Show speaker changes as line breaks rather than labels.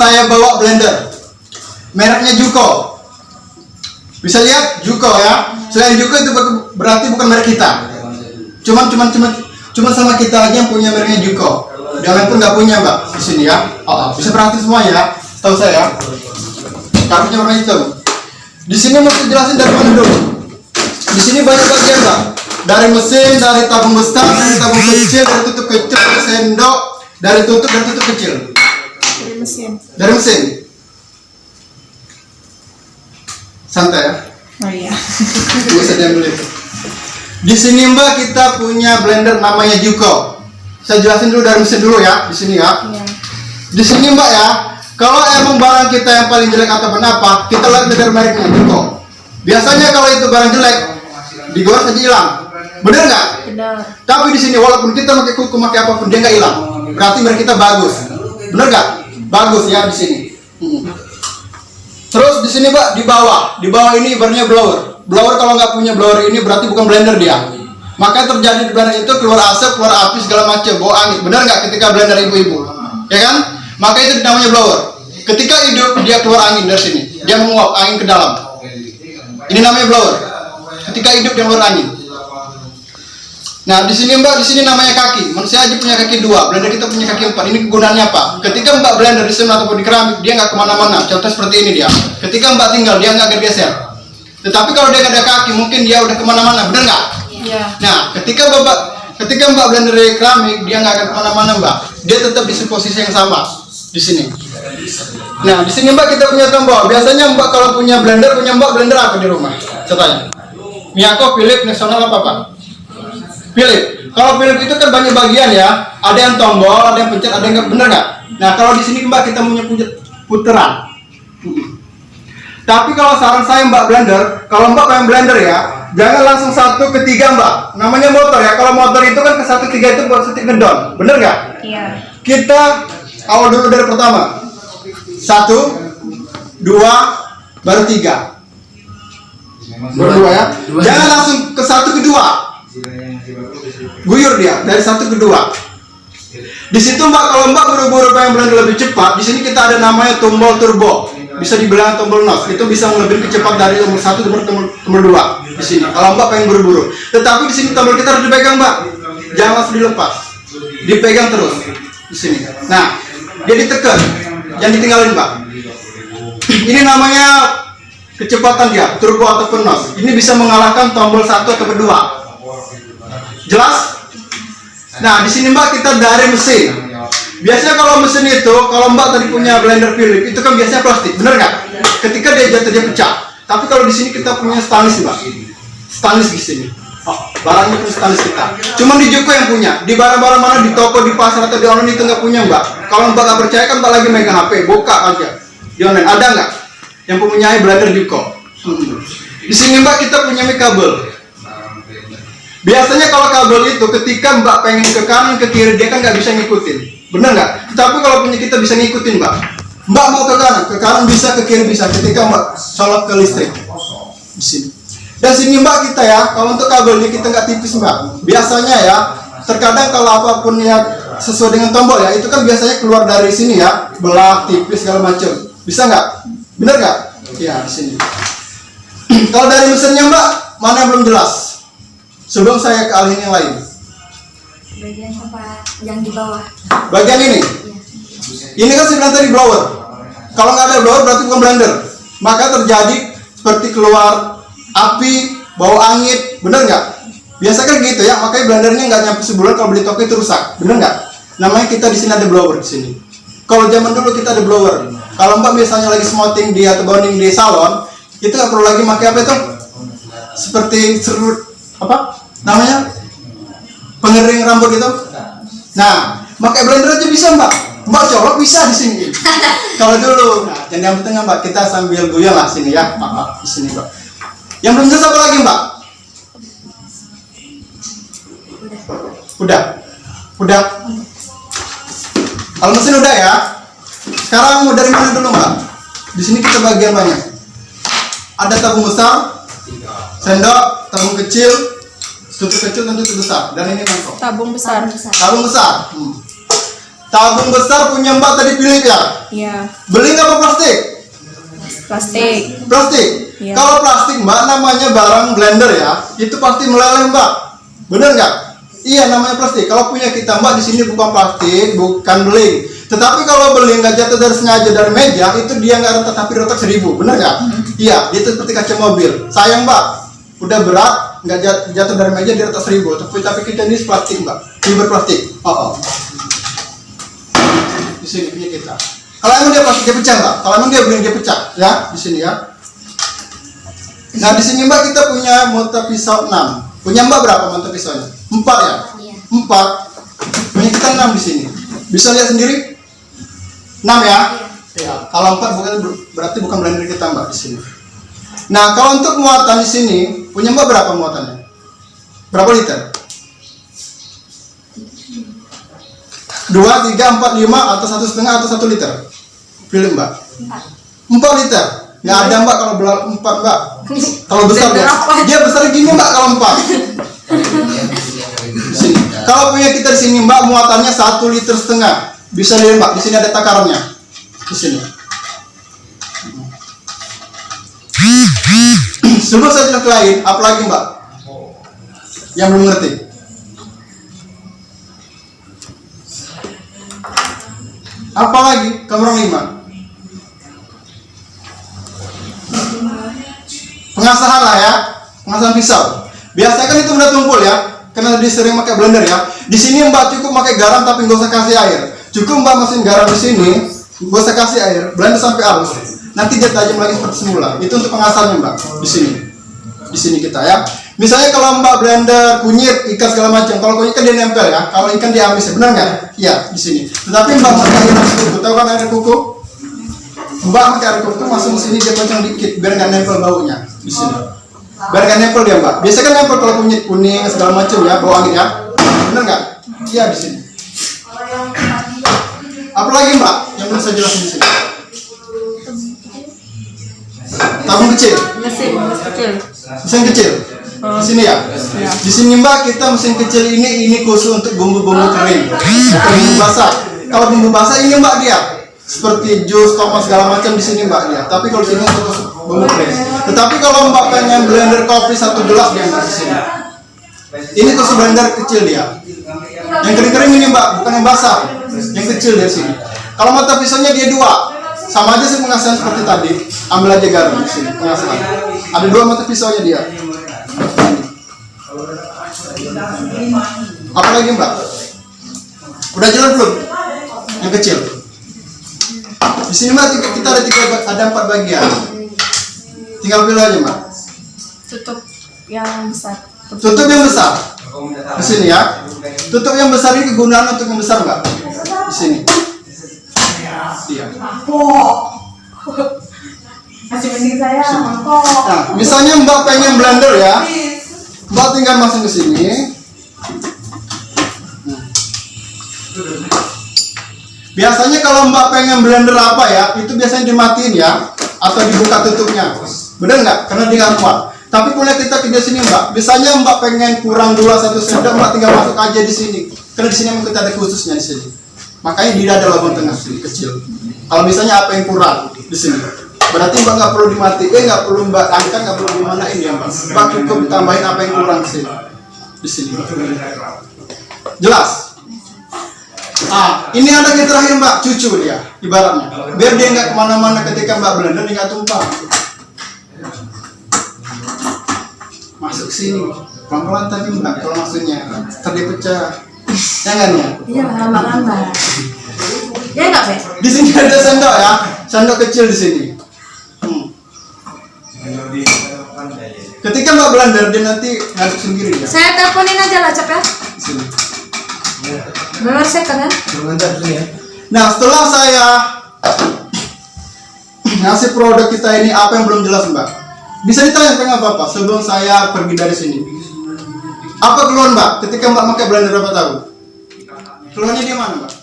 saya bawa blender. Mereknya Juko. Bisa lihat Juko ya. Selain Juko itu berarti bukan merek kita. Cuman sama kita aja yang punya mereknya Juko. Yang lain pun nggak punya mbak di sini ya. Bisa berarti semua ya. Tahu saya. Kartunya warna hitam. Di sini mesti jelasin dari mana dulu. Di sini banyak bagian mbak. Dari mesin, dari tabung besar, dari tabung kecil, dari tutup kecil, dari sendok, dari tutup dan tutup kecil.
Dari mesin.
Dari mesin. Santai ya.
Oh iya.
Bisa diambil itu. Di sini mbak kita punya blender namanya Juko. Saya jelasin dulu dari mesin dulu ya. Di sini ya.
Iya.
Di sini mbak ya. Kalau emang barang kita yang paling jelek atau kenapa, kita lihat dari mereknya Juko. Biasanya kalau itu barang jelek, digoreng saja hilang. Bener nggak?
Benar.
Tapi di sini walaupun kita pakai kuku, pakai apapun dia nggak hilang. Berarti merek kita bagus. Bener nggak? Bagus ya di sini. Terus di sini mbak di bawah ini ibaratnya blower. Blower kalau nggak punya blower ini berarti bukan blender dia. Makanya terjadi di blender itu keluar asap, keluar api segala macam, bau angin. Bener nggak ketika blender ibu-ibu? Ya kan? Maka itu namanya blower. Ketika hidup dia keluar angin dari sini, dia menguap angin ke dalam. Ini namanya blower. Ketika hidup dia keluar angin. Nah di sini mbak, di sini namanya kaki. Manusia aja punya kaki 2, blender kita punya kaki 4. Ini kegunaannya apa? Ketika mbak blender di semen ataupun di keramik, dia nggak kemana-mana. Contoh seperti ini dia. Ketika mbak tinggal, dia nggak geser. Tetapi kalau dia nggak ada kaki, mungkin dia udah kemana-mana. Bener nggak?
Iya.
Nah ketika mbak blender dari keramik, dia nggak akan kemana-mana mbak. Dia tetap di posisi yang sama di sini. Nah di sini mbak kita punya tombol. Biasanya mbak kalau punya blender blender apa di rumah? Contohnya Miyako, Philips, Nasional apa pak? Philips. Kalau Philips itu kan banyak bagian ya. Ada yang tombol, ada yang pencet, ada yang nggak. Bener nggak? Nah kalau di sini mbak kita punya puteran. Tapi kalau saran saya mbak blender, kalau mbak pengen blender ya, jangan langsung 1 ke 3 mbak. Namanya motor ya. Kalau motor itu kan ke 1 ke 3 itu buat setik ngedon. Bener nggak?
Iya.
Kita awal dulu dari pertama. 1, 2, baru 3. Baru 2 ya. Jangan langsung ke 1 ke 2. Guyur dia dari 1 ke 2. Di situ mbak, kalau mbak buru-buru pengen blender lebih cepat, di sini kita ada namanya tombol turbo. Bisa dibilang tombol NOS. Itu bisa melebihi kecepatan dari tombol 1 ke tombol 2 di sini. Kalau mbak pengen buru-buru. Tetapi di sini tombol kita harus dipegang mbak. Jangan langsung dilepas. Dipegang terus di sini. Nah, dia ditekan. Jangan ditinggalin mbak. Ini namanya kecepatan dia, turbo ataupun NOS. Ini bisa mengalahkan tombol 1 atau 2. Jelas? Nah, di sini mbak kita dari mesin. Biasanya kalau mesin itu, kalau mbak tadi punya blender Philips, itu kan biasanya plastik, bener nggak? Ketika dia jatuh dia pecah. Tapi kalau di sini kita punya stainless mbak, stainless di sini. Barangnya punya stainless kita. Cuma di Juko yang punya. Di barang-barang mana di toko, di pasar atau di online itu nggak punya mbak. Kalau mbak nggak percaya kan mbak lagi megang HP, buka aja di online. Ada nggak yang mempunyai blender Juko? Di sini mbak kita punya mic kabel. Biasanya kalau kabel itu ketika mbak pengen ke kanan ke kiri dia kan nggak bisa ngikutin, bener nggak? Tapi kalau punya kita bisa ngikutin mbak. Mbak mau ke kanan bisa, ke kiri bisa. Ketika mbak colok ke listrik di sini. Dan sini mbak kita ya, kalau untuk kabelnya kita nggak tipis mbak. Biasanya ya, terkadang kalau apapun ya sesuai dengan tombol ya, itu kan biasanya keluar dari sini ya, belah tipis segala macam. Bisa nggak? Bener nggak? Ya di sini. Kalau dari mesinnya mbak, mana yang belum jelas? Sebelum saya ke alihin yang lain.
Bagian apa yang di bawah?
Bagian ini. Ini kan saya bilang tadi blower. Kalau nggak ada blower berarti bukan blender. Maka terjadi seperti keluar api, bau angin, bener nggak? Biasa kan gitu ya. Makanya blendernya nggak nyampe sebulan kalau beli toko itu rusak, bener nggak? Namanya kita di sini ada blower di sini. Kalau zaman dulu kita ada blower. Kalau mbak misalnya lagi smoothing di atau boning di salon, itu nggak perlu lagi pakai apa itu? Seperti serut apa? Namanya pengering rambut itu. Nah, pakai blender aja bisa mbak. Mbak colok bisa di sini. Kalau dulu, nah, yang di tengah mbak kita sambil goyang lah sini ya, di sini mbak. Yang belum jelas apa lagi mbak? Udah. Kalau mesin udah ya. Sekarang mau dari mana dulu mbak? Di sini kita bagian banyak. Ada tabung besar, sendok, tabung kecil, tutup kecil dan tutup besar. Dan ini mangkok.
Tabung besar.
Tabung besar. Tabung besar punya mbak tadi Philip ya?
Iya.
Beling apa plastik?
Plastik.
Plastik.
Iya.
Kalau plastik mbak namanya barang blender ya, itu pasti meleleh mbak. Bener nggak? Iya namanya plastik. Kalau punya kita mbak di sini bukan plastik, bukan beling. Tetapi kalau beling nggak jatuh dari sengaja dari meja, itu dia nggak retak tapi retak 1000. Bener nggak? Iya, itu seperti kaca mobil. Sayang mbak, udah berat nggak jatuh dari meja dia retak 1000. Tapi kita ini plastik mbak, fiber plastik. Oh. Di sini punya kita. Kalau emang dia plastik dia pecah mbak. Kalau emang dia beling dia pecah ya di sini ya. Nah di sini mbak kita punya motor pisau 6. Punya mbak berapa motor pisaunya? 4 ya?
Iya.
4. Punya kita 6 di sini. Bisa lihat sendiri? 6 ya? Ya. Kalau 4 bukan berarti bukan blender kita mbak di sini. Nah kalau untuk muatan di sini punya mbak berapa muatannya? Berapa liter? 2, 3, 4, 5 atau 1,5 atau 1 liter? Pilih mbak. 4 liter. Nggak ada mbak kalau 4 mbak. Kalau besar dia besar gini mbak kalau 4. Sini. Kalau punya kita di sini mbak muatannya 1,5 liter. Bisa lihat mbak, di sini ada takarannya. Di sini. Sebelum saya jelas lain, apalagi mbak yang belum ngerti? Apalagi kamera 5? Pengasahan lah ya, pengasahan pisau. Biasanya kan itu udah tumpul ya, karena dia sering pakai blender ya. Di sini mbak cukup pakai garam tapi nggak usah kasih air. Cukup mbak masukin garam di sini, nggak usah kasih air, blender sampai halus. Nanti dia tajam lagi seperti semula. Itu untuk pengasahannya mbak. Di sini kita ya. Misalnya kalau mbak blender kunyit, ikan segala macam. Kalau kunyit kan dia nempel ya. Kalau ikan dia amis ya, benar nggak? Iya di sini. Tetapi mbak pakai air kuku, tahu kan air kuku? Mbak pakai air kuku masuk di sini dia kencang dikit biar nggak nempel baunya di sini. Biar nggak nempel dia mbak. Biasanya kan nempel kalau kunyit kuning segala macam ya, bau angin ya. Benar nggak? Iya di sini. Apalagi mbak yang belum saya jelasin di sini? Tabung kecil. Mesin kecil. Di sini ya. Di sini mbak kita mesin kecil ini khusus untuk bumbu-bumbu kering, bukan bumbu basah. Kalau bumbu basah ini mbak dia seperti jus, tomat segala macam di sini mbak dia. Tapi kalau di sini untuk bumbu kering. Tetapi kalau mbak pengen blender kopi 1 gelas dia mbak di sini. Ini khusus blender kecil dia. Yang kering-kering ini mbak, bukan yang basah. Yang kecil dari sini. Kalau mata pisaunya dia 2. Sama aja sih pengasahan seperti tadi. Ambil aja garam di sini pengasahan. Ada 2 mata pisaunya dia. Apa lagi mbak? Udah jelas belum? Yang kecil. Di sini mbak kita ada 4 bagian. Tinggal pilih aja mbak.
Tutup yang besar.
Tutup yang besar. Di sini ya. Tutup yang besar ini kegunaan untuk yang besar mbak. Di sini. Iya.
Masih mending saya
Nah, misalnya mbak pengen blender ya, mbak tinggal masuk ke sini. Biasanya kalau mbak pengen blender apa ya, itu biasanya dimatiin ya, atau dibuka tutupnya. Bener nggak? Karena dia nggak kuat. Tapi boleh kita ke sini mbak. Misalnya mbak pengen kurang gula 1 sendok, mbak tinggal masuk aja di sini. Karena di sini memang kita ada khususnya di sini. Makanya tidak ada lubang tengah sini kecil. Kalau misalnya apa yang kurang di sini, berarti mbak nggak perlu dimatiin, nggak perlu mbak angkat, nggak perlu dimanain ya mbak. Mbak cukup tambahin apa yang kurang di sini. Jelas? Ini anak yang terakhir mbak, cucu dia, ibaratnya. Biar dia nggak kemana-mana ketika mbak blender, dia nggak tumpah. Masuk sini, pelan-pelan tadi mbak, kalau maksudnya tadi pecah. Jangan ya?
Iya, lambat-lambat. Ya enggak, Be?
Di sini ada sendok ya, sendok kecil di sini. Ketika mbak blender dia nanti ngaduk sendiri ya.
Saya teleponin aja lah, Cep ya.
Di sini.
Benar second kan?
Nah setelah saya ngasih produk kita ini, apa yang belum jelas mbak? Bisa ditanya apa sebelum saya pergi dari sini. Apa keluhan mbak ketika mbak pakai blender berapa tahun? Keluhannya di mana mbak?